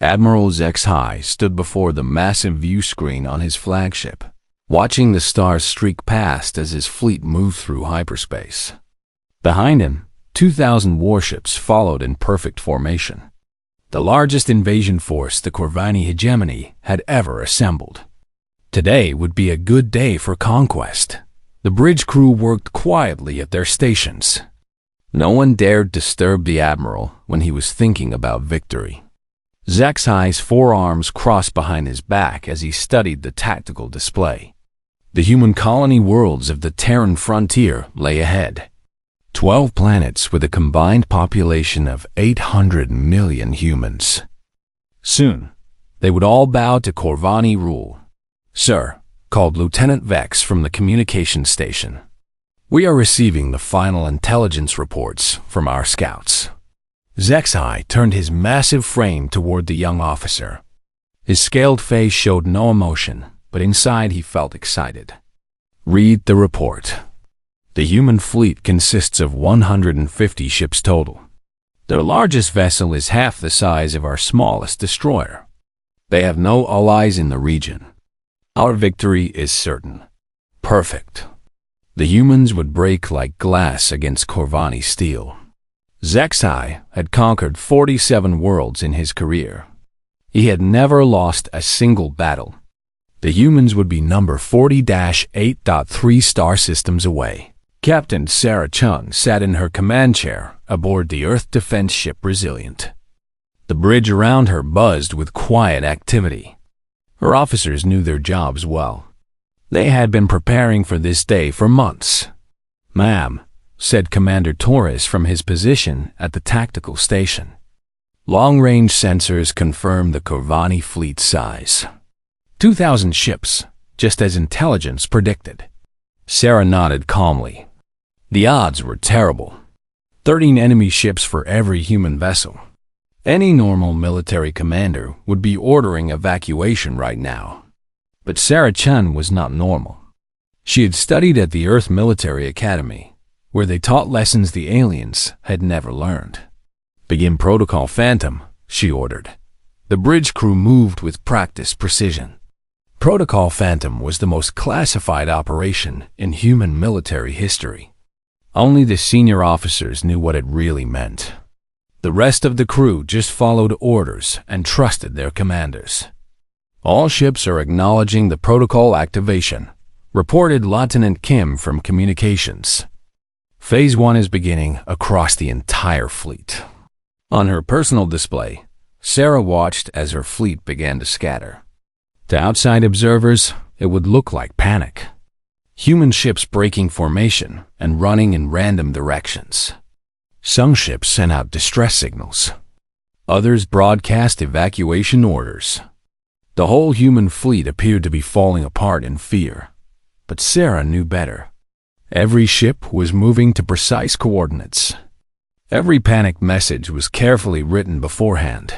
Admiral HFY stood before the massive view screen on his flagship, watching the stars streak past as his fleet moved through hyperspace. Behind him, 2,000 warships followed in perfect formation, the largest invasion force the Corvani hegemony had ever assembled. Today would be a good day for conquest. The bridge crew worked quietly at their stations. No one dared disturb the admiral when he was thinking about victory. HFY's forearms crossed behind his back as he studied the tactical display. The human colony worlds of the Terran frontier lay ahead. 12 planets with a combined population of 800 million humans. Soon, they would all bow to Corvani rule. "Sir," called Lieutenant Vex from the communication station, "we are receiving the final intelligence reports from our scouts." HFY turned his massive frame toward the young officer. His scaled face showed no emotion, but inside he felt excited. "Read the report. The human fleet consists of 150 ships total. Their largest vessel is half the size of our smallest destroyer. They have no allies in the region. Our victory is certain. Perfect. The humans would break like glass against Corvani steel." HFY had conquered 47 worlds in his career. He had never lost a single battle. The humans would be number 40-8.3 star systems away. Captain Sarah Chung sat in her command chair aboard the Earth defense ship Resilient. The bridge around her buzzed with quiet activity. Her officers knew their jobs well. They had been preparing for this day for months. "Ma'am," said Commander Torres from his position at the tactical station. Long-range sensors confirmed the Corvani fleet size. 2,000 ships, just as intelligence predicted. Sarah nodded calmly. The odds were terrible. 13 enemy ships for every human vessel. Any normal military commander would be ordering evacuation right now. But Sarah Chen was not normal. She had studied at the Earth Military Academy, where they taught lessons the aliens had never learned. "Begin Protocol Phantom," she ordered. The bridge crew moved with practiced precision. Protocol Phantom was the most classified operation in human military history. Only the senior officers knew what it really meant. The rest of the crew just followed orders and trusted their commanders. "All ships are acknowledging the protocol activation," reported Lieutenant Kim from communications. Phase 1 is beginning across the entire fleet. On her personal display, Sarah watched as her fleet began to scatter. To outside observers, it would look like panic. Human ships breaking formation and running in random directions. Some ships sent out distress signals. Others broadcast evacuation orders. The whole human fleet appeared to be falling apart in fear. But Sarah knew better. Every ship was moving to precise coordinates. Every panic message was carefully written beforehand.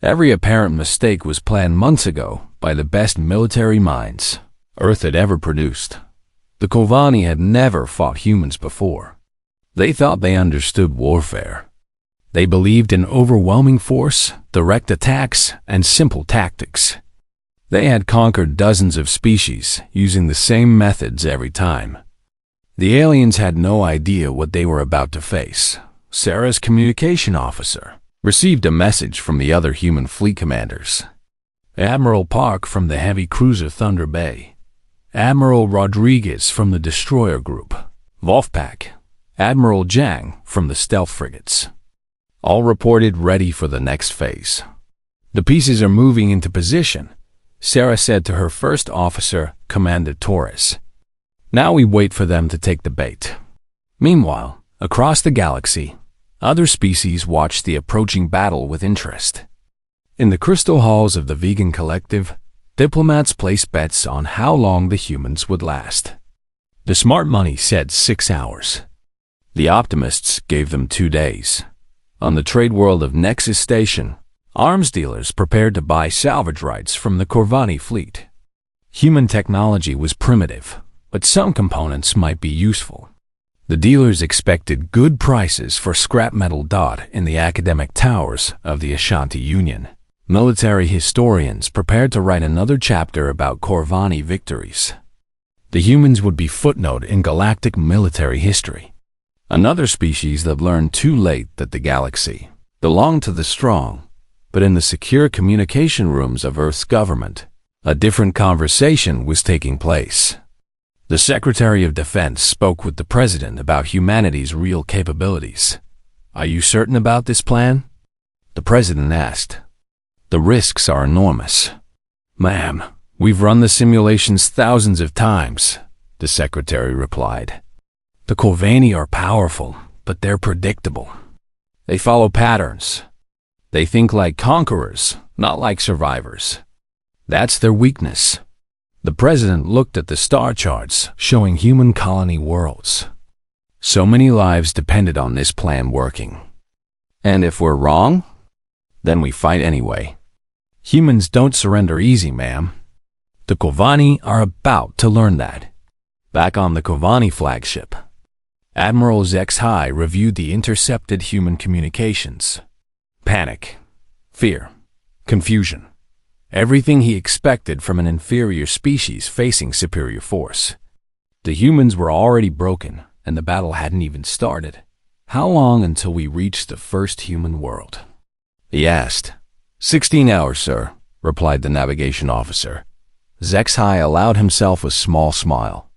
Every apparent mistake was planned months ago by the best military minds Earth had ever produced. The Corvani had never fought humans before. They thought they understood warfare. They believed in overwhelming force, direct attacks, and simple tactics. They had conquered dozens of species using the same methods every time. The aliens had no idea what they were about to face. Sarah's communication officer received a message from the other human fleet commanders. Admiral Park from the heavy cruiser Thunder Bay, Admiral Rodriguez from the destroyer group, Wolfpack, Admiral Zhang from the stealth frigates. All reported ready for the next phase. "The pieces are moving into position," Sarah said to her first officer, Commander Torres. "Now we wait for them to take the bait." Meanwhile, across the galaxy, other species watched the approaching battle with interest. In the crystal halls of the vegan collective, diplomats placed bets on how long the humans would last. The smart money said 6 hours. The optimists gave them 2 days. On the trade world of Nexus Station, arms dealers prepared to buy salvage rights from the Corvani fleet. Human technology was primitive, but some components might be useful. The dealers expected good prices for scrap metal in the academic towers of the Ashanti Union. Military historians prepared to write another chapter about Corvani victories. The humans would be footnoted in galactic military history. Another species that learned too late that the galaxy belonged to the strong, but in the secure communication rooms of Earth's government, a different conversation was taking place. The Secretary of Defense spoke with the President about humanity's real capabilities. "Are you certain about this plan?" the President asked. "The risks are enormous." "Ma'am, we've run the simulations thousands of times," the Secretary replied. "The Corvani are powerful, but they're predictable. They follow patterns. They think like conquerors, not like survivors. That's their weakness." The President looked at the star charts showing human colony worlds. So many lives depended on this plan working. "And if we're wrong? Then we fight anyway. Humans don't surrender easy, ma'am. The Corvani are about to learn that." Back on the Corvani flagship, Admiral HFY reviewed the intercepted human communications. Panic, fear, confusion. Everything he expected from an inferior species facing superior force. The humans were already broken, and the battle hadn't even started. "How long until we reach the first human world?" he asked. 16 hours, sir," replied the navigation officer. HFY allowed himself a small smile.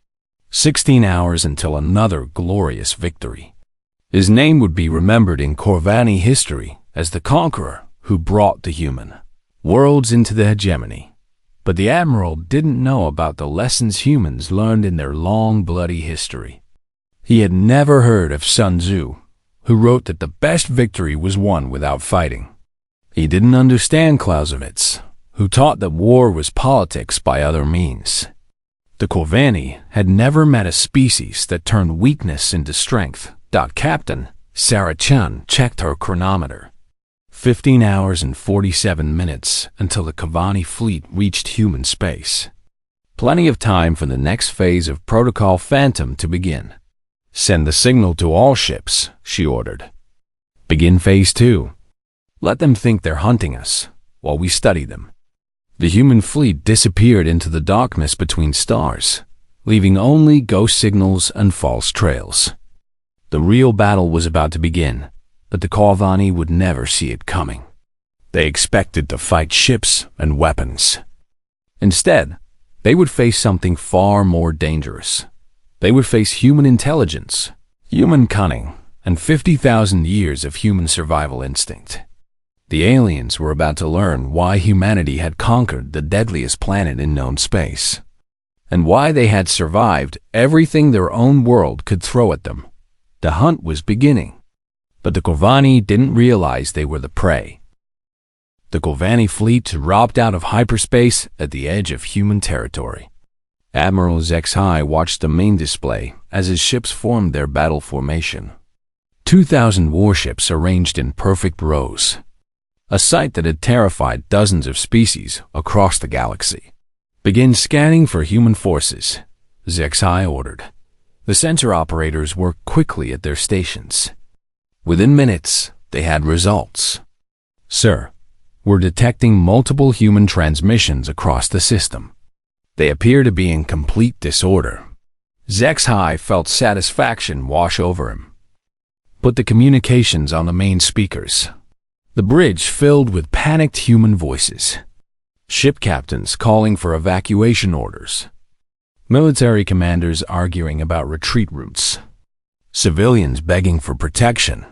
16 hours until another glorious victory. His name would be remembered in Corvani history as the conqueror who brought the human worlds into the hegemony. But the Admiral didn't know about the lessons humans learned in their long, bloody history. He had never heard of Sun Tzu, who wrote that the best victory was won without fighting. He didn't understand Clausewitz, who taught that war was politics by other means. The Corvani had never met a species that turned weakness into strength. Captain Sarah Chun checked her chronometer. 15 hours and 47 minutes until the Corvani fleet reached human space. Plenty of time for the next phase of Protocol Phantom to begin. "Send the signal to all ships," she ordered. "Begin Phase 2. Let them think they're hunting us while we study them." The human fleet disappeared into the darkness between stars, leaving only ghost signals and false trails. The real battle was about to begin, but the Corvani would never see it coming. They expected to fight ships and weapons. Instead, they would face something far more dangerous. They would face human intelligence, human cunning, and 50,000 years of human survival instinct. The aliens were about to learn why humanity had conquered the deadliest planet in known space, and why they had survived everything their own world could throw at them. The hunt was beginning. But the Corvani didn't realize they were the prey. The Corvani fleet dropped out of hyperspace at the edge of human territory. Admiral HFY watched the main display as his ships formed their battle formation. 2,000 warships arranged in perfect rows, a sight that had terrified dozens of species across the galaxy. "Begin scanning for human forces," HFY ordered. The sensor operators worked quickly at their stations. Within minutes, they had results. "Sir, we're detecting multiple human transmissions across the system. They appear to be in complete disorder." HFY felt satisfaction wash over him. "Put the communications on the main speakers." The bridge filled with panicked human voices. Ship captains calling for evacuation orders. Military commanders arguing about retreat routes. Civilians begging for protection.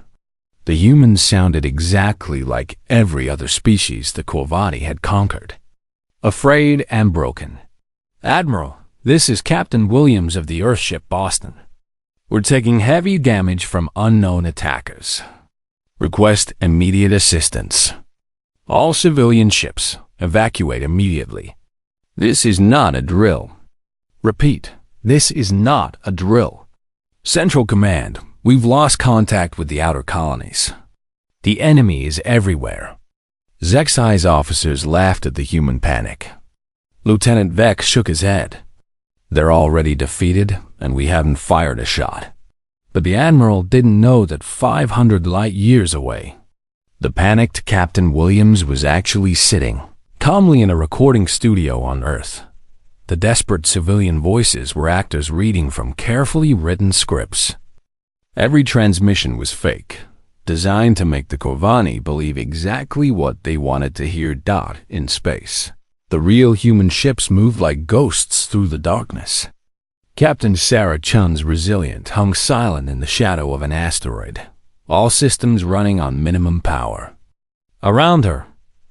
The humans sounded exactly like every other species the Corvani had conquered. Afraid and broken. "Admiral, this is Captain Williams of the Earthship Boston. We're taking heavy damage from unknown attackers. Request immediate assistance. All civilian ships, evacuate immediately. This is not a drill. Repeat, this is not a drill. Central Command, we've lost contact with the outer colonies. The enemy is everywhere." HFY's officers laughed at the human panic. Lieutenant Vex shook his head. "They're already defeated, and we haven't fired a shot." But the Admiral didn't know that 500 light years away, The panicked Captain Williams was actually sitting calmly in a recording studio on Earth. The desperate civilian voices were actors reading from carefully written scripts. Every transmission was fake, designed to make the Corvani believe exactly what they wanted to hear. In space, the real human ships moved like ghosts through the darkness. Captain Sarah Chun's Resilient hung silent in the shadow of an asteroid, all systems running on minimum power. Around her,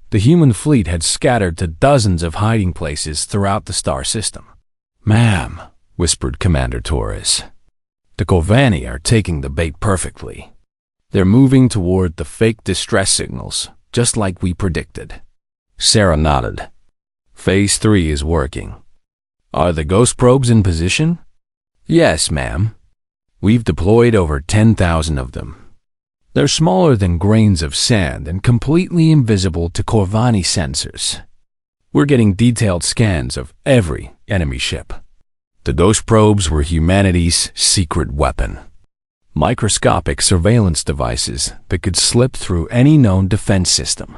the human fleet had scattered to dozens of hiding places throughout the star system. "Ma'am," whispered Commander Torres, "the Corvani are taking the bait perfectly. They're moving toward the fake distress signals, just like we predicted." Sarah nodded. "Phase 3 is working. Are the ghost probes in position?" "Yes, ma'am. We've deployed over 10,000 of them. They're smaller than grains of sand and completely invisible to Corvani sensors. We're getting detailed scans of every enemy ship." The ghost probes were humanity's secret weapon. Microscopic surveillance devices that could slip through any known defense system.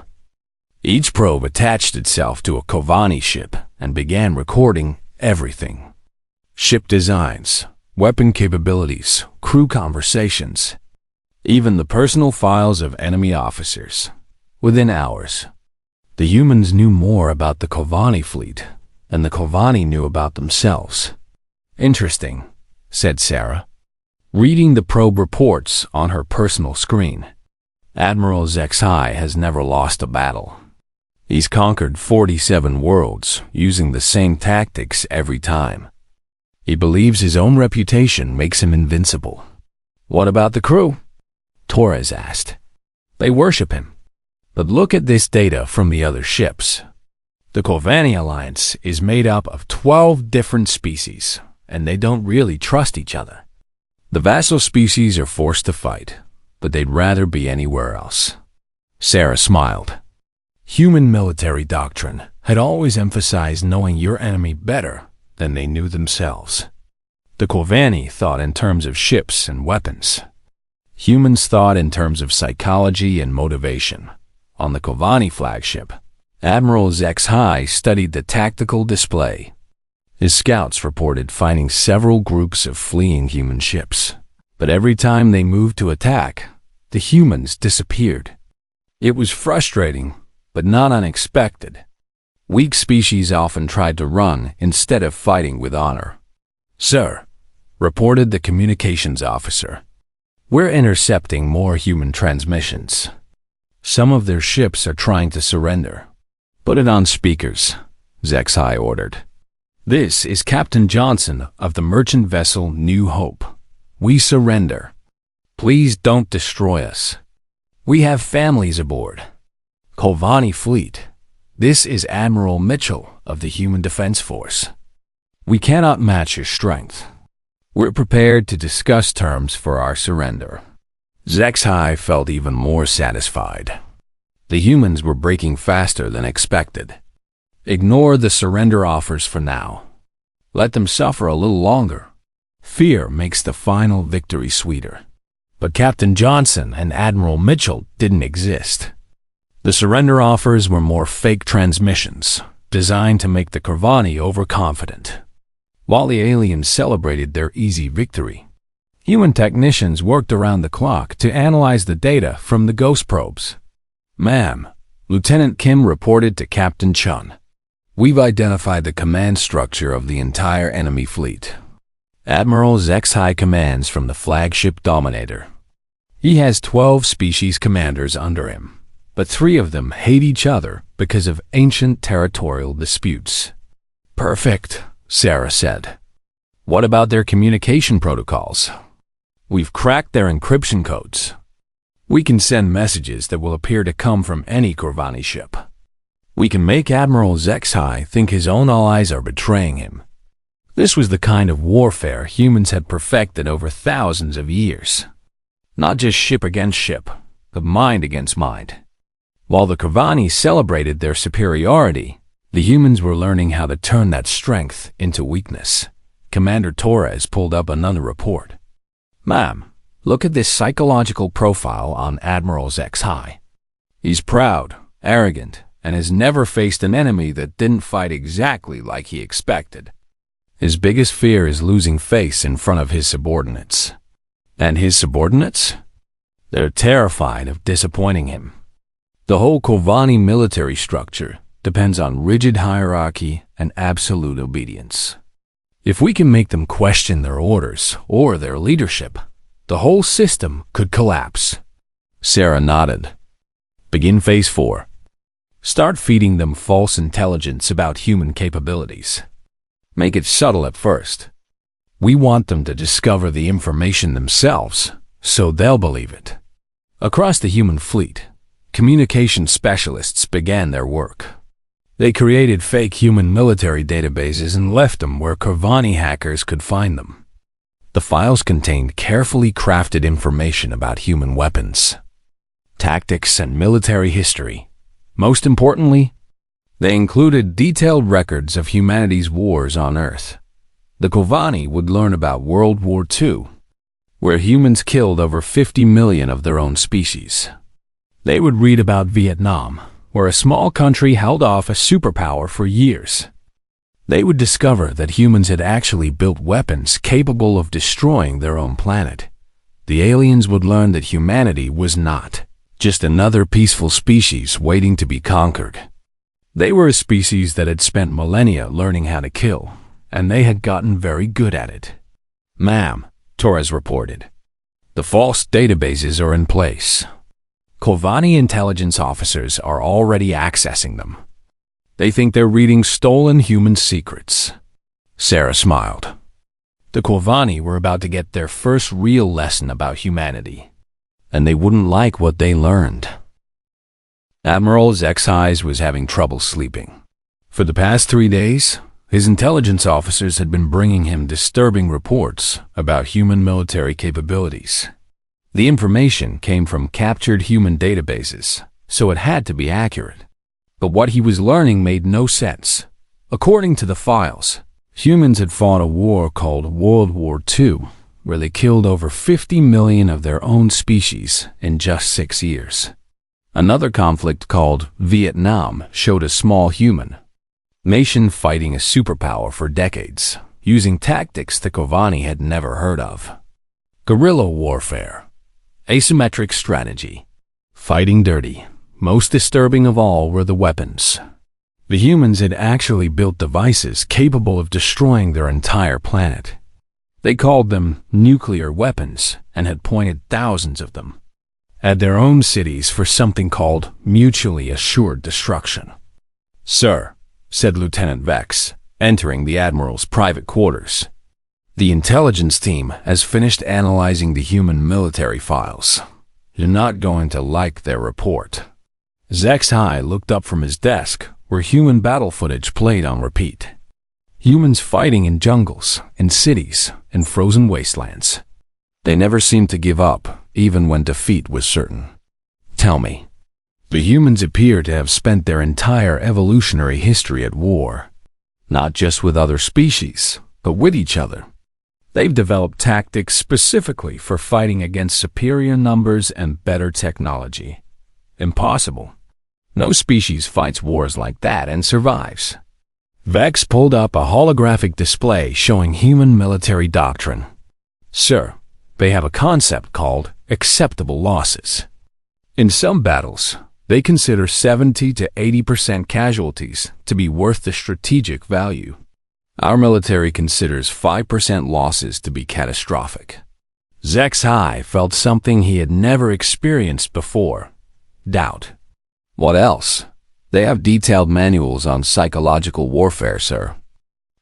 Each probe attached itself to a Corvani ship and began recording everything. Ship designs, weapon capabilities, crew conversations, even the personal files of enemy officers. Within hours, the humans knew more about the Corvani fleet than the Corvani knew about themselves. "Interesting," said Sarah, reading the probe reports on her personal screen. "Admiral Zexai has never lost a battle. He's conquered 47 worlds using the same tactics every time. He believes his own reputation makes him invincible." "What about the crew?" Torres asked. "They worship him. But look at this data from the other ships. The Corvani Alliance is made up of 12 different species, and they don't really trust each other. The vassal species are forced to fight, but they'd rather be anywhere else." Sarah smiled. Human military doctrine had always emphasized knowing your enemy better than they knew themselves. The Corvani thought in terms of ships and weapons. Humans thought in terms of psychology and motivation. On the Corvani flagship, Admiral Zexai studied the tactical display. His scouts reported finding several groups of fleeing human ships, but every time they moved to attack, the humans disappeared. It was frustrating, but not unexpected. Weak species often tried to run instead of fighting with honor. "Sir," reported the communications officer, "we're intercepting more human transmissions. Some of their ships are trying to surrender." "Put it on speakers," Zexai ordered. "This is Captain Johnson of the merchant vessel New Hope. We surrender. Please don't destroy us. We have families aboard. Corvani Fleet, this is Admiral Mitchell of the Human Defense Force. We cannot match your strength. We're prepared to discuss terms for our surrender." Zexai felt even more satisfied. The humans were breaking faster than expected. Ignore the surrender offers for now. Let them suffer a little longer. Fear makes the final victory sweeter. But Captain Johnson and Admiral Mitchell didn't exist. The surrender offers were more fake transmissions, designed to make the Corvani overconfident. While the aliens celebrated their easy victory, human technicians worked around the clock to analyze the data from the ghost probes. "Ma'am," Lieutenant Kim reported to Captain Chun, "we've identified the command structure of the entire enemy fleet. Admiral Zexai commands from the flagship Dominator. He has 12 species commanders under him, but 3 of them hate each other because of ancient territorial disputes." "Perfect," Sarah said. "What about their communication protocols?" "We've cracked their encryption codes. We can send messages that will appear to come from any Corvani ship. We can make Admiral Zexai think his own allies are betraying him." This was the kind of warfare humans had perfected over thousands of years. Not just ship against ship, but mind against mind. While the Corvani celebrated their superiority, the humans were learning how to turn that strength into weakness. Commander Torres pulled up another report. "Ma'am, look at this psychological profile on Admiral Zexai. He's proud, arrogant, and has never faced an enemy that didn't fight exactly like he expected. His biggest fear is losing face in front of his subordinates. And his subordinates? They're terrified of disappointing him. The whole Kovani military structure depends on rigid hierarchy and absolute obedience. If we can make them question their orders or their leadership, the whole system could collapse. Sarah nodded. Begin Phase 4. Start feeding them false intelligence about human capabilities. Make it subtle at first. We want them to discover the information themselves, so they'll believe it. Across the human fleet, communication specialists began their work. They created fake human military databases and left them where Kovani hackers could find them. The files contained carefully crafted information about human weapons, tactics, and military history. Most importantly, they included detailed records of humanity's wars on Earth. The Kovani would learn about World War II, where humans killed over 50 million of their own species. They would read about Vietnam, where a small country held off a superpower for years. They would discover that humans had actually built weapons capable of destroying their own planet. The aliens would learn that humanity was not just another peaceful species waiting to be conquered. They were a species that had spent millennia learning how to kill, and they had gotten very good at it. Ma'am, Torres reported, the false databases are in place. Kovani intelligence officers are already accessing them. They think they're reading stolen human secrets. Sarah smiled. The Kovani were about to get their first real lesson about humanity, and they wouldn't like what they learned. Admiral Zexhighs was having trouble sleeping. For the past 3 days, his intelligence officers had been bringing him disturbing reports about human military capabilities. The information came from captured human databases, so it had to be accurate. But what he was learning made no sense. According to the files, humans had fought a war called World War II, where they killed over 50 million of their own species in just 6 years. Another conflict called Vietnam showed a small human nation fighting a superpower for decades, using tactics the Kovani had never heard of. Guerrilla warfare, asymmetric strategy, fighting dirty. Most disturbing of all were the weapons. The humans had actually built devices capable of destroying their entire planet. They called them nuclear weapons and had pointed thousands of them at their own cities for something called mutually assured destruction. Sir, said Lieutenant Vex, entering the Admiral's private quarters, the intelligence team has finished analyzing the human military files. You're not going to like their report. Zexhigh looked up from his desk, where human battle footage played on repeat. Humans fighting in jungles, in cities, in frozen wastelands. They never seemed to give up, even when defeat was certain. Tell me, the humans appear to have spent their entire evolutionary history at war, not just with other species, but with each other. They've developed tactics specifically for fighting against superior numbers and better technology. Impossible. No species fights wars like that and survives. Vex pulled up a holographic display showing human military doctrine. Sir, they have a concept called acceptable losses. In some battles, they consider 70 to 80% casualties to be worth the strategic value. Our military considers 5% losses to be catastrophic. Zexhigh felt something he had never experienced before: doubt. What else? They have detailed manuals on psychological warfare, sir,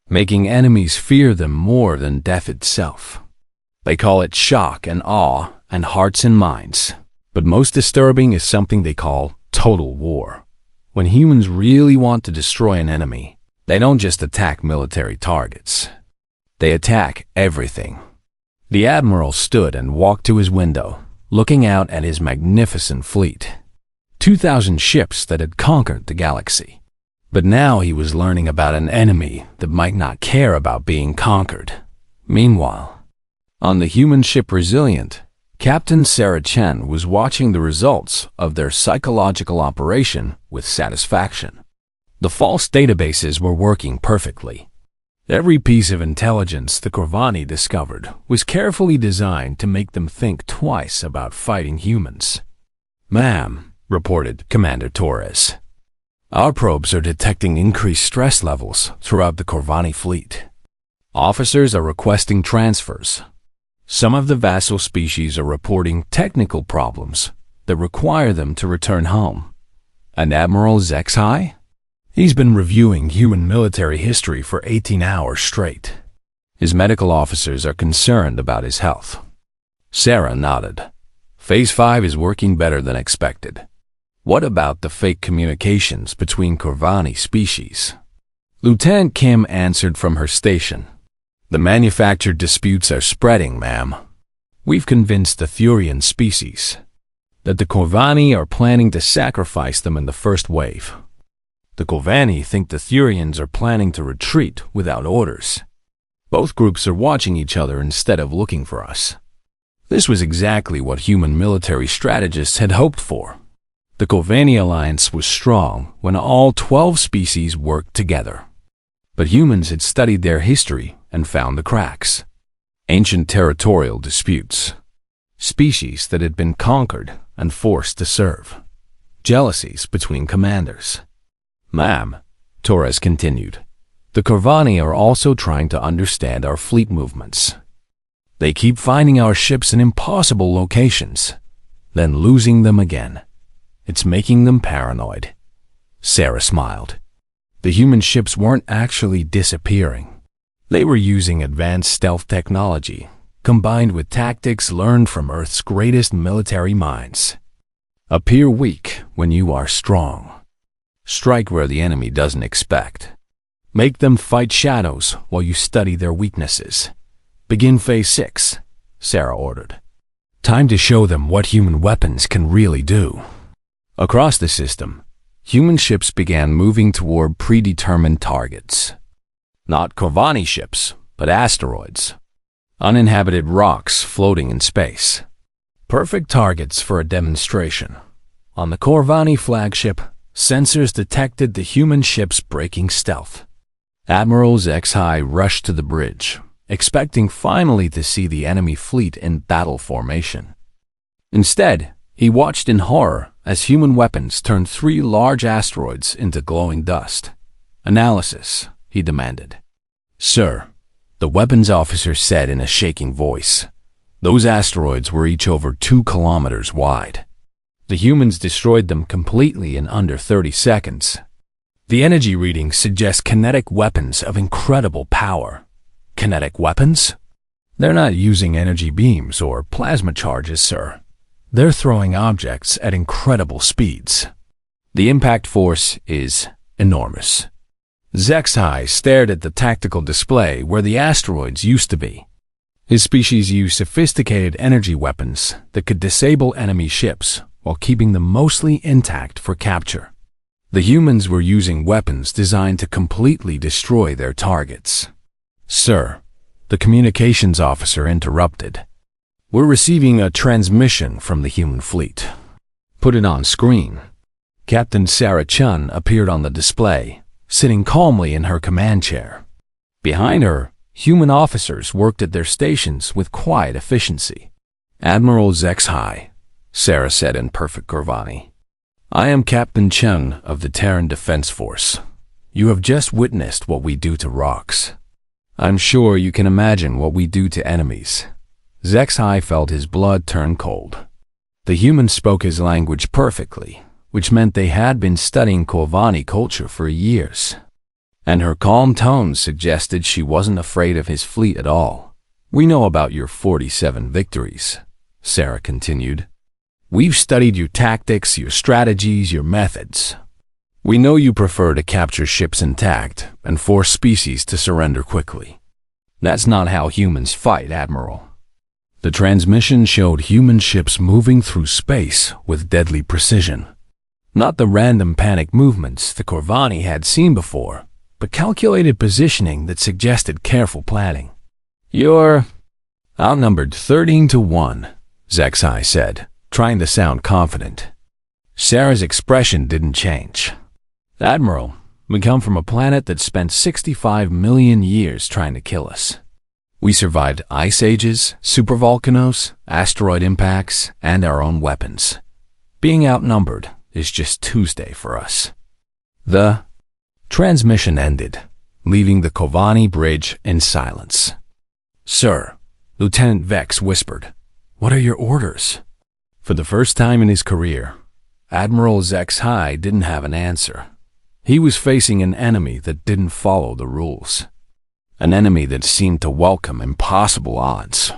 making enemies fear them more than death itself. They call it shock and awe and hearts and minds. But most disturbing is something they call total war. When humans really want to destroy an enemy, they don't just attack military targets. They attack everything. The Admiral stood and walked to his window, looking out at his magnificent fleet. 2,000 ships that had conquered the galaxy. But now he was learning about an enemy that might not care about being conquered. Meanwhile, on the human ship Resilient, Captain Sarah Chen was watching the results of their psychological operation with satisfaction. The false databases were working perfectly. Every piece of intelligence the Corvani discovered was carefully designed to make them think twice about fighting humans. "Ma'am," reported Commander Torres, "our probes are detecting increased stress levels throughout the Corvani fleet. Officers are requesting transfers. Some of the vassal species are reporting technical problems that require them to return home. And Admiral HFY? He's been reviewing human military history for 18 hours straight. His medical officers are concerned about his health." Sarah nodded. "Phase 5 is working better than expected. What about the fake communications between Corvani species?" Lieutenant Kim answered from her station. "The manufactured disputes are spreading, ma'am. We've convinced the Thurian species that the Corvani are planning to sacrifice them in the first wave. The Corvani think the Thurians are planning to retreat without orders. Both groups are watching each other instead of looking for us." This was exactly what human military strategists had hoped for. The Corvani alliance was strong when all 12 species worked together. But humans had studied their history and found the cracks. Ancient territorial disputes, species that had been conquered and forced to serve, jealousies between commanders. "Ma'am," Torres continued, "the Corvani are also trying to understand our fleet movements. They keep finding our ships in impossible locations, then losing them again. It's making them paranoid." Sarah smiled. The human ships weren't actually disappearing. They were using advanced stealth technology, combined with tactics learned from Earth's greatest military minds. Appear weak when you are strong. Strike where the enemy doesn't expect. Make them fight shadows while you study their weaknesses. Begin Phase 6, Sarah ordered. Time to show them what human weapons can really do. Across the system, human ships began moving toward predetermined targets. Not Corvani ships, but asteroids. Uninhabited rocks floating in space. Perfect targets for a demonstration. On the Corvani flagship, sensors detected the human ships breaking stealth. Admiral HFY rushed to the bridge, expecting finally to see the enemy fleet in battle formation. Instead, he watched in horror as human weapons turned 3 large asteroids into glowing dust. "Analysis," he demanded. "Sir," the weapons officer said in a shaking voice. "Those asteroids were each over 2 kilometers wide. The humans destroyed them completely in under 30 seconds. The energy readings suggest kinetic weapons of incredible power." "Kinetic weapons?" "They're not using energy beams or plasma charges, sir. They're throwing objects at incredible speeds. The impact force is enormous." HFY stared at the tactical display where the asteroids used to be. His species used sophisticated energy weapons that could disable enemy ships while keeping them mostly intact for capture. The humans were using weapons designed to completely destroy their targets. "Sir," the communications officer interrupted. "We're receiving a transmission from the human fleet." "Put it on screen." Captain Sarah Chun appeared on the display, sitting calmly in her command chair. Behind her, human officers worked at their stations with quiet efficiency. "Admiral HFY," Sarah said in perfect Corvani. "I am Captain Chung of the Terran Defense Force. You have just witnessed what we do to rocks. I'm sure you can imagine what we do to enemies." HFY felt his blood turn cold. The humans spoke his language perfectly, which meant they had been studying Corvani culture for years. And her calm tone suggested she wasn't afraid of his fleet at all. "We know about your 47 victories," Sarah continued. "We've studied your tactics, your strategies, your methods. We know you prefer to capture ships intact and force species to surrender quickly. That's not how humans fight, Admiral." The transmission showed human ships moving through space with deadly precision. Not the random panic movements the Corvani had seen before, but calculated positioning that suggested careful planning. "You're outnumbered 13 to 1, HFY said, trying to sound confident. Sarah's expression didn't change. Admiral, we come from a planet that spent 65 million years trying to kill us. We survived ice ages, supervolcanoes, asteroid impacts, and our own weapons. Being outnumbered is just Tuesday for us. The transmission ended, leaving the Kovani bridge in silence. Sir, Lieutenant Vex whispered, "What are your orders?" For the first time in his career, Admiral HFY didn't have an answer. He was facing an enemy that didn't follow the rules. An enemy that seemed to welcome impossible odds.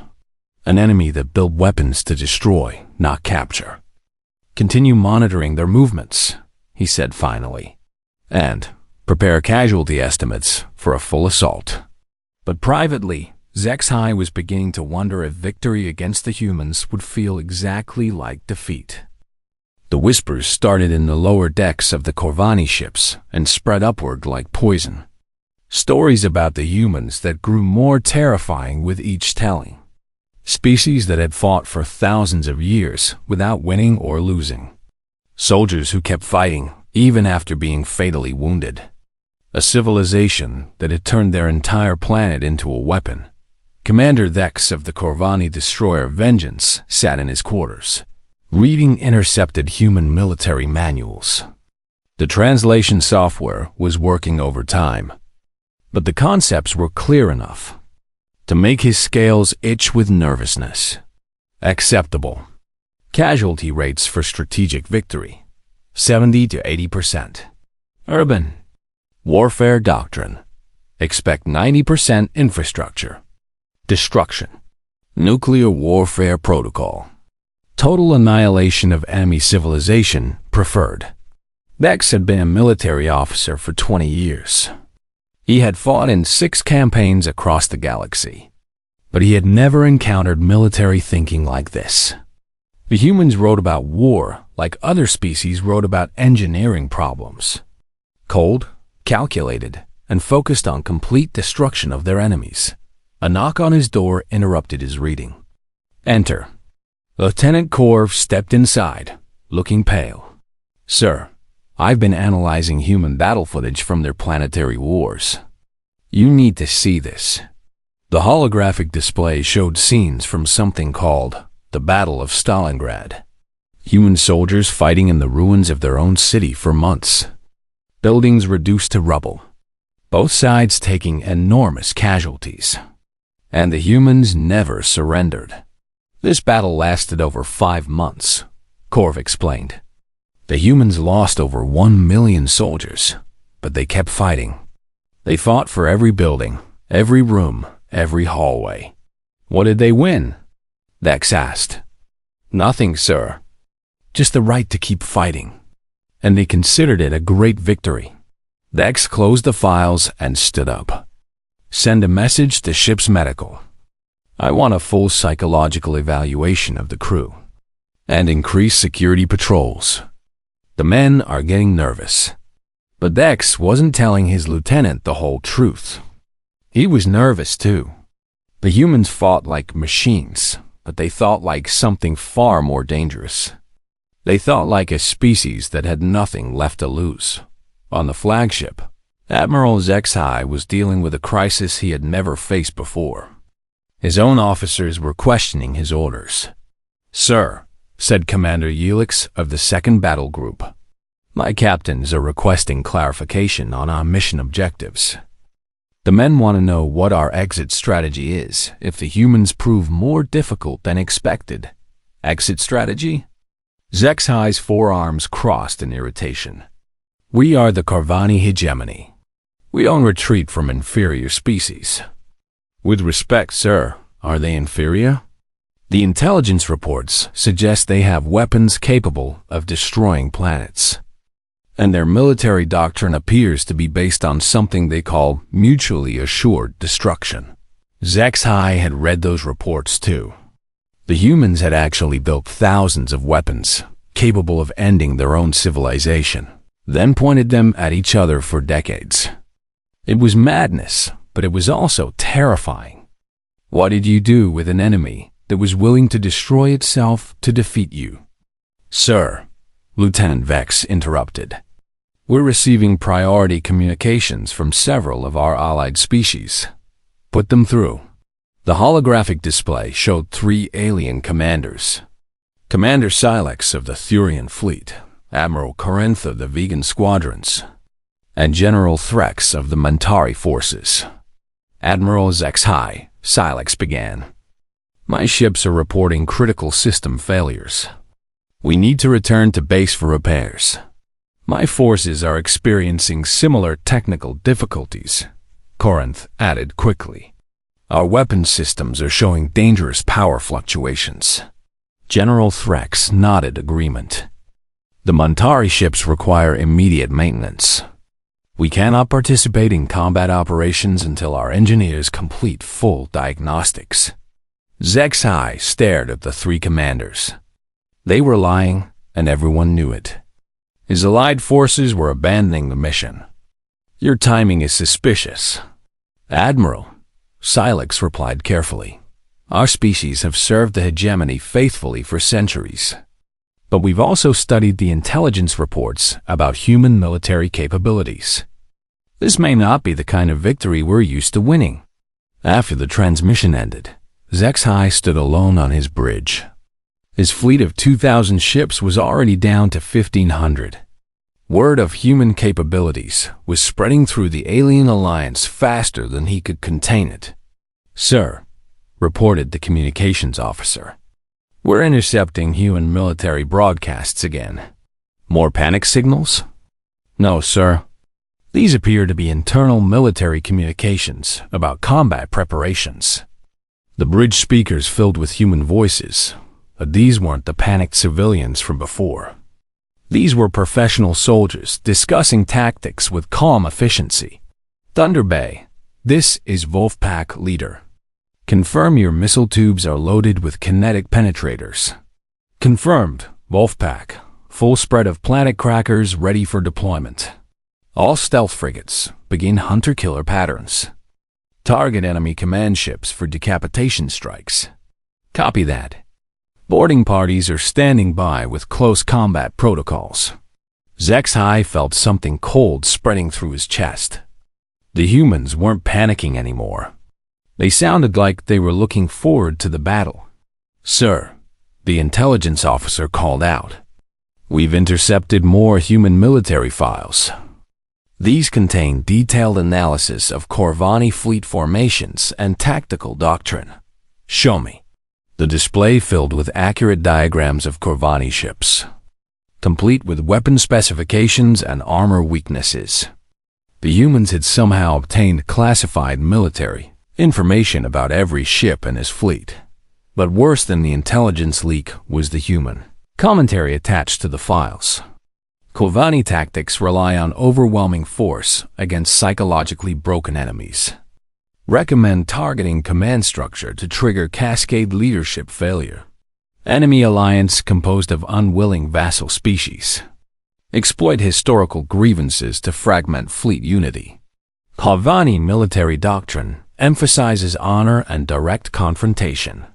An enemy that built weapons to destroy, not capture. "Continue monitoring their movements," he said finally, "and prepare casualty estimates for a full assault." But privately, HFY was beginning to wonder if victory against the humans would feel exactly like defeat. The whispers started in the lower decks of the Corvani ships and spread upward like poison. Stories about the humans that grew more terrifying with each telling. Species that had fought for thousands of years without winning or losing. Soldiers who kept fighting even after being fatally wounded. A civilization that had turned their entire planet into a weapon. Commander Vex of the Corvani destroyer Vengeance sat in his quarters, reading intercepted human military manuals. The translation software was working overtime, but the concepts were clear enough to make his scales itch with nervousness. Acceptable. Casualty rates for strategic victory, 70 to 80%. Urban warfare doctrine. Expect 90% infrastructure. Destruction. Nuclear warfare protocol. Total annihilation of enemy civilization preferred. Vex had been a military officer for 20 years. He had fought in 6 campaigns across the galaxy, but he had never encountered military thinking like this. The humans wrote about war like other species wrote about engineering problems. Cold, calculated, and focused on complete destruction of their enemies. A knock on his door interrupted his reading. "Enter." Lieutenant Corv stepped inside, looking pale. "Sir, I've been analyzing human battle footage from their planetary wars. You need to see this." The holographic display showed scenes from something called the Battle of Stalingrad. Human soldiers fighting in the ruins of their own city for months. Buildings reduced to rubble. Both sides taking enormous casualties. And the humans never surrendered. "This battle lasted over 5 months, Corv explained. The humans lost over 1 million soldiers, but they kept fighting. They fought for every building, every room, every hallway." "What did they win?" Vex asked. "Nothing, sir. Just the right to keep fighting. And they considered it a great victory." Vex closed the files and stood up. "Send a message to ship's medical. I want a full psychological evaluation of the crew. And increased security patrols. The men are getting nervous." But Vex wasn't telling his lieutenant the whole truth. He was nervous too. The humans fought like machines, but they thought like something far more dangerous. They thought like a species that had nothing left to lose. On the flagship, Admiral HFY was dealing with a crisis he had never faced before. His own officers were questioning his orders. "Sir," said Commander Helix of the 2nd Battle Group, "my captains are requesting clarification on our mission objectives. The men want to know what our exit strategy is if the humans prove more difficult than expected." "Exit strategy?" HFY's forearms crossed in irritation. "We are the Corvani hegemony. We don't retreat from inferior species." "With respect, sir, are they inferior?" "The intelligence reports suggest they have weapons capable of destroying planets. And their military doctrine appears to be based on something they call mutually assured destruction." HFY had read those reports too. The humans had actually built thousands of weapons capable of ending their own civilization, then pointed them at each other for decades. It was madness, but it was also terrifying. What did you do with an enemy that was willing to destroy itself to defeat you. Sir, Lieutenant Vex interrupted. We're receiving priority communications from several of our allied species. Put them through. The holographic display showed 3 alien commanders. Commander Silex of the Thurian fleet, Admiral Corinth of the Vegan squadrons, and General Threx of the Mentari forces. Admiral HFY Silex began. My ships are reporting critical system failures. We need to return to base for repairs. My forces are experiencing similar technical difficulties, Corinth added quickly. Our weapon systems are showing dangerous power fluctuations. General Threx nodded agreement. The Mentari ships require immediate maintenance. We cannot participate in combat operations until our engineers complete full diagnostics. HFY stared at the 3 commanders. They were lying, and everyone knew it. His allied forces were abandoning the mission. Your timing is suspicious. Admiral, Silex replied carefully. Our species have served the hegemony faithfully for centuries. But we've also studied the intelligence reports about human military capabilities. This may not be the kind of victory we're used to winning. After the transmission ended, HFY stood alone on his bridge. His fleet of 2,000 ships was already down to 1,500. Word of human capabilities was spreading through the alien alliance faster than he could contain it. Sir, reported the communications officer, we're intercepting human military broadcasts again. More panic signals? No, sir. These appear to be internal military communications about combat preparations. The bridge speakers filled with human voices, but these weren't the panicked civilians from before. These were professional soldiers discussing tactics with calm efficiency. Thunder Bay, this is Wolfpack Leader. Confirm your missile tubes are loaded with kinetic penetrators. Confirmed, Wolfpack. Full spread of planet crackers ready for deployment. All stealth frigates begin hunter-killer patterns. Target enemy command ships for decapitation strikes. Copy that. Boarding parties are standing by with close combat protocols. HFY felt something cold spreading through his chest. The humans weren't panicking anymore. They sounded like they were looking forward to the battle. Sir, the intelligence officer called out. We've intercepted more human military files. These contain detailed analysis of Corvani fleet formations and tactical doctrine. Show me. The display filled with accurate diagrams of Corvani ships, complete with weapon specifications and armor weaknesses. The humans had somehow obtained classified military information about every ship in his fleet. But worse than the intelligence leak was the human commentary attached to the files. Corvani tactics rely on overwhelming force against psychologically broken enemies. Recommend targeting command structure to trigger cascade leadership failure. Enemy alliance composed of unwilling vassal species. Exploit historical grievances to fragment fleet unity. Corvani military doctrine emphasizes honor and direct confrontation.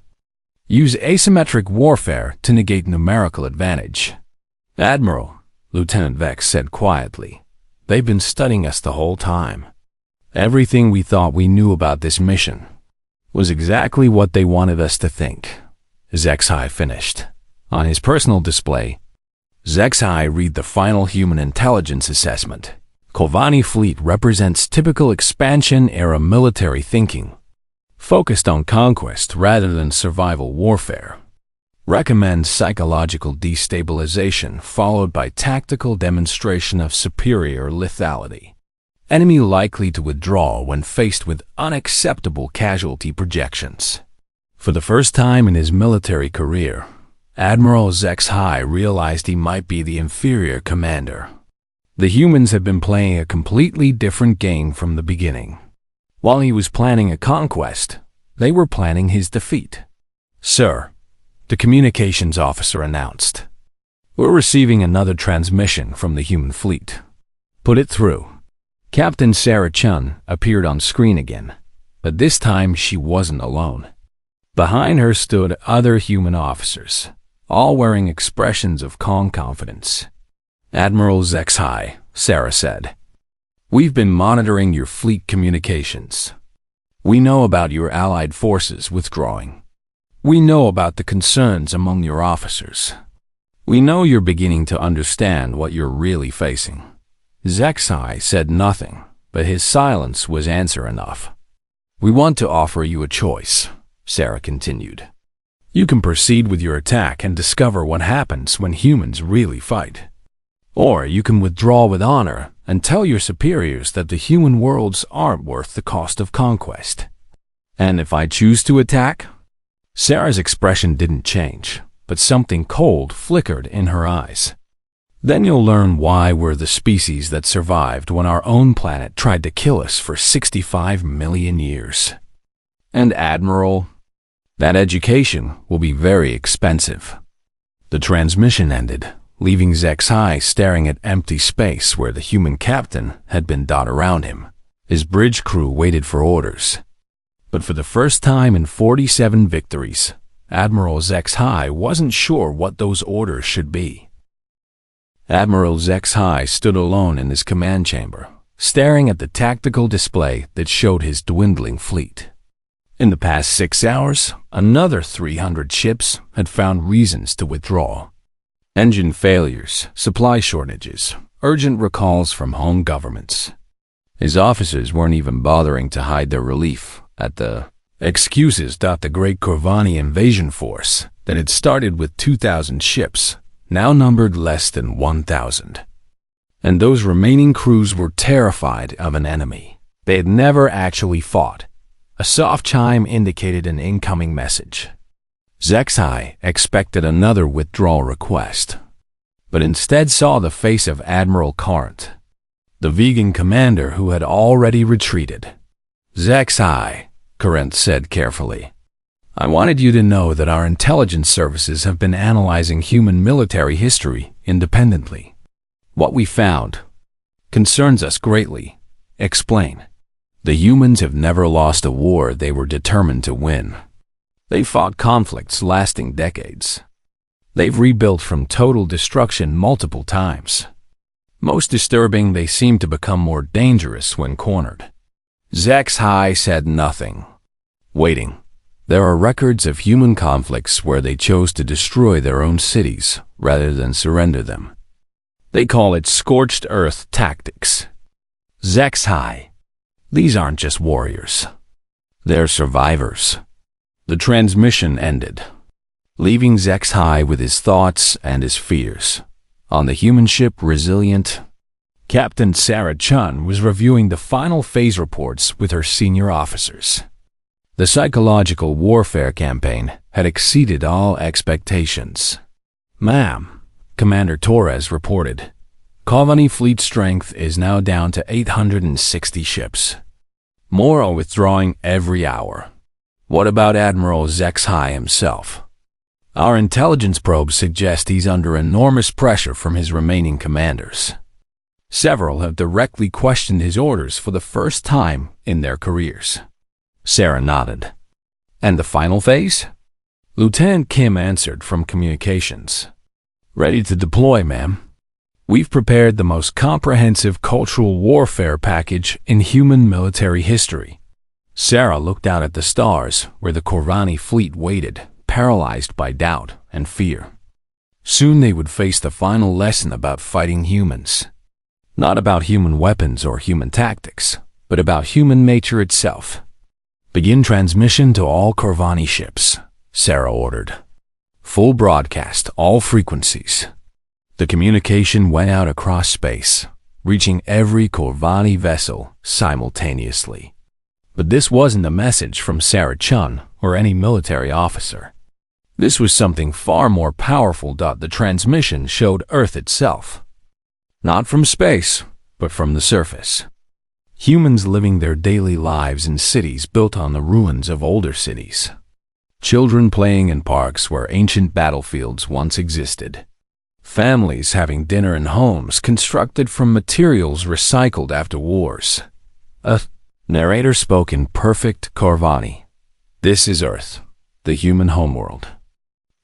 Use asymmetric warfare to negate numerical advantage. Admiral, Lieutenant Vex said quietly, they've been studying us the whole time. Everything we thought we knew about this mission was exactly what they wanted us to think. HFY finished. On his personal display, HFY read the final human intelligence assessment. Corvani fleet represents typical expansion-era military thinking, focused on conquest rather than survival warfare. Recommends psychological destabilization followed by tactical demonstration of superior lethality. Enemy likely to withdraw when faced with unacceptable casualty projections. For the first time in his military career, Admiral HFY realized he might be the inferior commander. The humans had been playing a completely different game from the beginning. While he was planning a conquest, they were planning his defeat. Sir, the communications officer announced, we're receiving another transmission from the human fleet. Put it through. Captain Sarah Chun appeared on screen again, but this time she wasn't alone. Behind her stood other human officers, all wearing expressions of calm confidence. "Admiral HFY," Sarah said. "We've been monitoring your fleet communications. We know about your allied forces withdrawing. We know about the concerns among your officers. We know you're beginning to understand what you're really facing." HFY said nothing, but his silence was answer enough. "We want to offer you a choice," Sarah continued. "You can proceed with your attack and discover what happens when humans really fight. Or you can withdraw with honor and tell your superiors that the human worlds aren't worth the cost of conquest." "And if I choose to attack?" Sarah's expression didn't change, but something cold flickered in her eyes. "Then you'll learn why we're the species that survived when our own planet tried to kill us for 65 million years. And Admiral, that education will be very expensive." The transmission ended, leaving HFY staring at empty space where the human captain had been dot around him. His bridge crew waited for orders. But for the first time in 47 victories, Admiral HFY wasn't sure what those orders should be. Admiral HFY stood alone in his command chamber, staring at the tactical display that showed his dwindling fleet. In the past 6 hours, another 300 ships had found reasons to withdraw. Engine failures, supply shortages, urgent recalls from home governments. His officers weren't even bothering to hide their relief at the excuses. The great Corvani invasion force that had started with 2,000 ships now numbered less than 1,000. And those remaining crews were terrified of an enemy they had never actually fought. A soft chime indicated an incoming message. HFY expected another withdrawal request, but instead saw the face of Admiral Corinth, the vegan commander who had already retreated. "HFY," Corinth said carefully, "I wanted you to know that our intelligence services have been analyzing human military history independently. What we found concerns us greatly. Explain. The humans have never lost a war they were determined to win. They fought conflicts lasting decades. They've rebuilt from total destruction multiple times. Most disturbing, they seem to become more dangerous when cornered." HFY said nothing, waiting. There are records of human conflicts where they chose to destroy their own cities rather than surrender them. They call it scorched earth tactics. HFY, these aren't just warriors. They're survivors. The transmission ended, leaving HFY with his thoughts and his fears. On the human ship Resilient, Captain Sarah Chun was reviewing the final phase reports with her senior officers. The psychological warfare campaign had exceeded all expectations. "Ma'am," Commander Torres reported, "Colony fleet strength is now down to 860 ships. More are withdrawing every hour. What about Admiral HFY himself? Our intelligence probes suggest he's under enormous pressure from his remaining commanders. Several have directly questioned his orders for the first time in their careers." Sarah nodded. "And the final phase?" Lieutenant Kim answered from communications. "Ready to deploy, ma'am. We've prepared the most comprehensive cultural warfare package in human military history." Sarah looked out at the stars where the Corvani fleet waited, paralyzed by doubt and fear. Soon they would face the final lesson about fighting humans. Not about human weapons or human tactics, but about human nature itself. "Begin transmission to all Corvani ships," Sarah ordered. "Full broadcast, all frequencies." The communication went out across space, reaching every Corvani vessel simultaneously. But this wasn't a message from Sarah Chun or any military officer. This was something far more powerful. The transmission showed Earth itself. Not from space, but from the surface. Humans living their daily lives in cities built on the ruins of older cities. Children playing in parks where ancient battlefields once existed. Families having dinner in homes constructed from materials recycled after wars. A narrator spoke in perfect Corvani. "This is Earth. The human homeworld.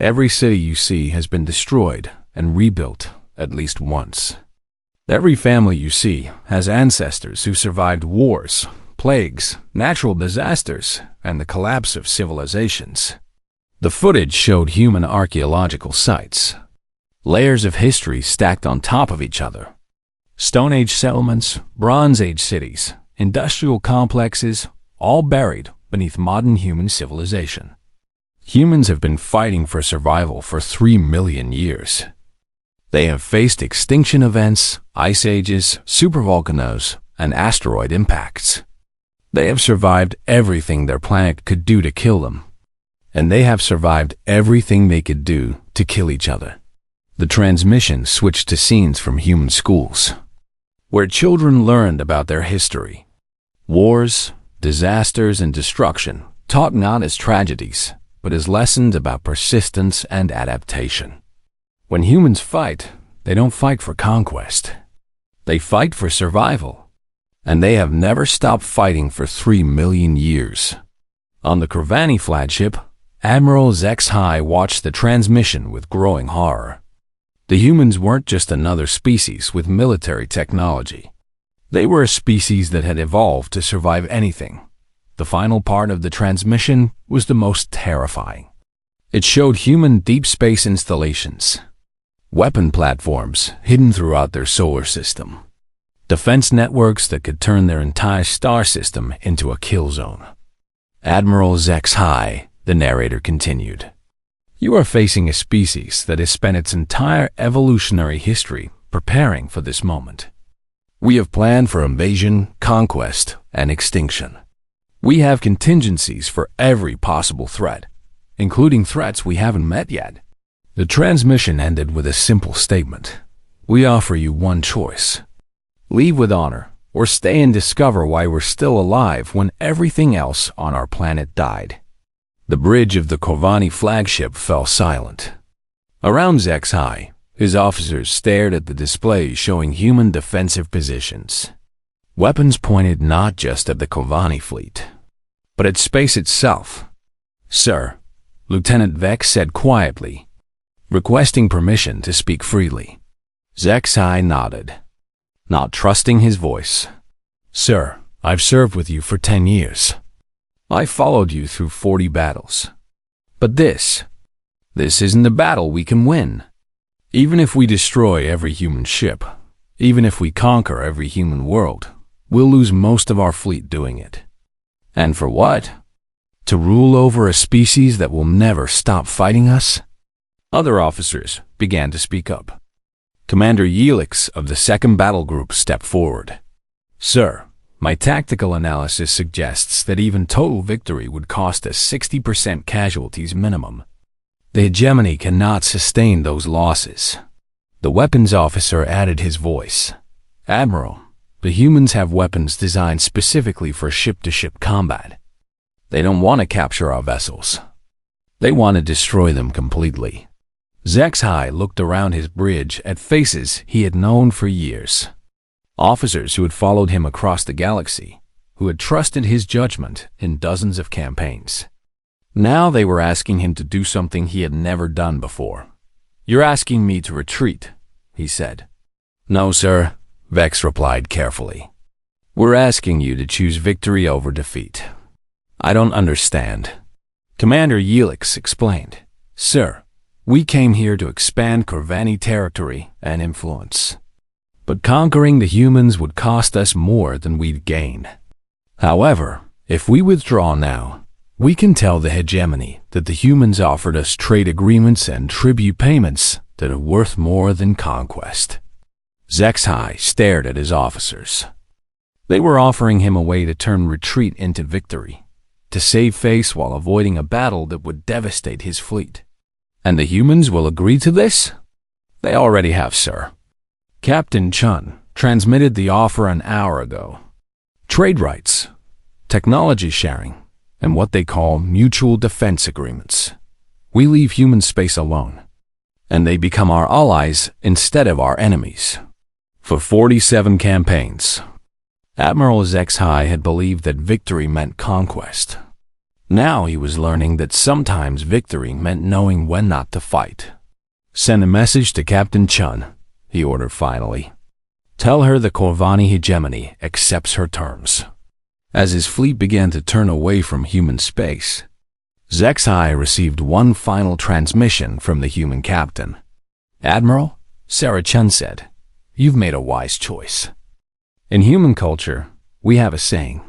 Every city you see has been destroyed and rebuilt at least once. Every family you see has ancestors who survived wars, plagues, natural disasters, and the collapse of civilizations. The footage showed human archaeological sites, layers of history stacked on top of each other. Stone Age settlements, Bronze Age cities, industrial complexes, all buried beneath modern human civilization. Humans have been fighting for survival for 3 million years. They have faced extinction events, ice ages, supervolcanoes, and asteroid impacts. They have survived everything their planet could do to kill them. And they have survived everything they could do to kill each other. The transmission switched to scenes from human schools, where children learned about their history. Wars, disasters, and destruction, taught not as tragedies, but as lessons about persistence and adaptation. When humans fight, they don't fight for conquest. They fight for survival. And they have never stopped fighting for 3 million years. On the Corvani flagship, Admiral HFY watched the transmission with growing horror. The humans weren't just another species with military technology. They were a species that had evolved to survive anything. The final part of the transmission was the most terrifying. It showed human deep space installations, weapon platforms hidden throughout their solar system, defense networks that could turn their entire star system into a kill zone. Admiral HFY, the narrator continued, "You are facing a species that has spent its entire evolutionary history preparing for this moment. We have planned for invasion, conquest, and extinction. We have contingencies for every possible threat, including threats we haven't met yet." The transmission ended with a simple statement. "We offer you one choice. Leave with honor, or stay and discover why we're still alive when everything else on our planet died." The bridge of the Corvani flagship fell silent. Around HFY, his officers stared at the display showing human defensive positions. Weapons pointed not just at the Corvani fleet, but at space itself. "Sir," Lieutenant Vex said quietly, requesting permission to speak freely. HFY nodded, not trusting his voice. "Sir, I've served with you for 10 years. I followed you through 40 battles. But this isn't a battle we can win. Even if we destroy every human ship, even if we conquer every human world, we'll lose most of our fleet doing it. And for what? To rule over a species that will never stop fighting us?" Other officers began to speak up. Commander Yelix of the 2nd Battle Group stepped forward. "Sir, my tactical analysis suggests that even total victory would cost us 60% casualties minimum. The hegemony cannot sustain those losses." The weapons officer added his voice. "Admiral, the humans have weapons designed specifically for ship-to-ship combat. They don't want to capture our vessels. They want to destroy them completely." HFY looked around his bridge at faces he had known for years. Officers who had followed him across the galaxy, who had trusted his judgment in dozens of campaigns. Now they were asking him to do something he had never done before. "You're asking me to retreat," he said. "No, sir," Vex replied carefully. "We're asking you to choose victory over defeat." "I don't understand." Commander Yelix explained. "Sir, we came here to expand Corvani territory and influence. But conquering the humans would cost us more than we'd gain. However, if we withdraw now, we can tell the hegemony that the humans offered us trade agreements and tribute payments that are worth more than conquest." HFY stared at his officers. They were offering him a way to turn retreat into victory, to save face while avoiding a battle that would devastate his fleet. "And the humans will agree to this?" "They already have, sir." Captain Chun transmitted the offer an hour ago. Trade rights, technology sharing, and what they call mutual defense agreements. We leave human space alone, and they become our allies instead of our enemies. For 47 campaigns, Admiral HFY had believed that victory meant conquest. Now he was learning that sometimes victory meant knowing when not to fight. "Send a message to Captain Chun," he ordered finally. "Tell her the Corvani hegemony accepts her terms." As his fleet began to turn away from human space, Zexai received one final transmission from the human captain. "Admiral," Sarah Chun said, "you've made a wise choice. In human culture, we have a saying,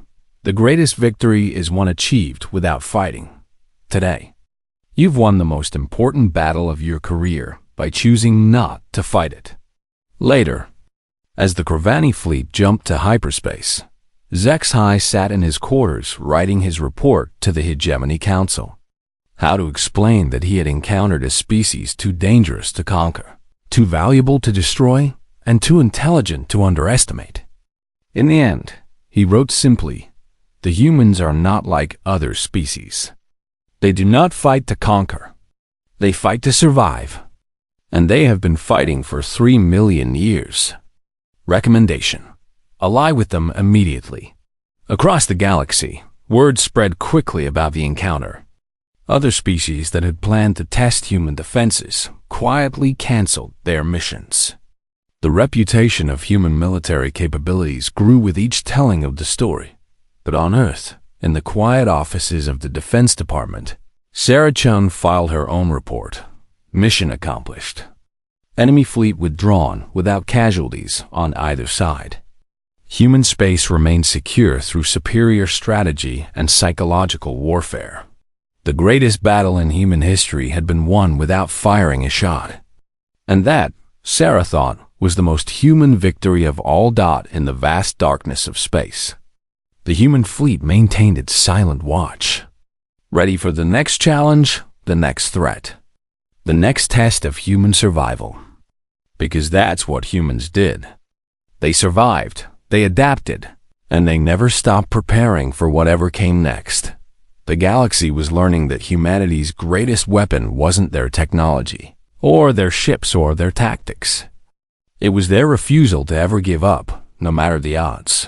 the greatest victory is one achieved without fighting. Today, you've won the most important battle of your career by choosing not to fight it." Later, as the Corvani fleet jumped to hyperspace, Zexai sat in his quarters writing his report to the Hegemony Council. How to explain that he had encountered a species too dangerous to conquer, too valuable to destroy, and too intelligent to underestimate. In the end, he wrote simply, "The humans are not like other species. They do not fight to conquer. They fight to survive. And they have been fighting for 3 million years. Recommendation: ally with them immediately." Across the galaxy, word spread quickly about the encounter. Other species that had planned to test human defenses quietly canceled their missions. The reputation of human military capabilities grew with each telling of the story. But on Earth, in the quiet offices of the Defense Department, Sarah Chun filed her own report. Mission accomplished. Enemy fleet withdrawn without casualties on either side. Human space remained secure through superior strategy and psychological warfare. The greatest battle in human history had been won without firing a shot. And that, Sarah thought, was the most human victory of all. In the vast darkness of space, the human fleet maintained its silent watch, ready for the next challenge, the next threat, the next test of human survival. Because that's what humans did. They survived, they adapted, and they never stopped preparing for whatever came next. The galaxy was learning that humanity's greatest weapon wasn't their technology, or their ships, or their tactics. It was their refusal to ever give up, no matter the odds.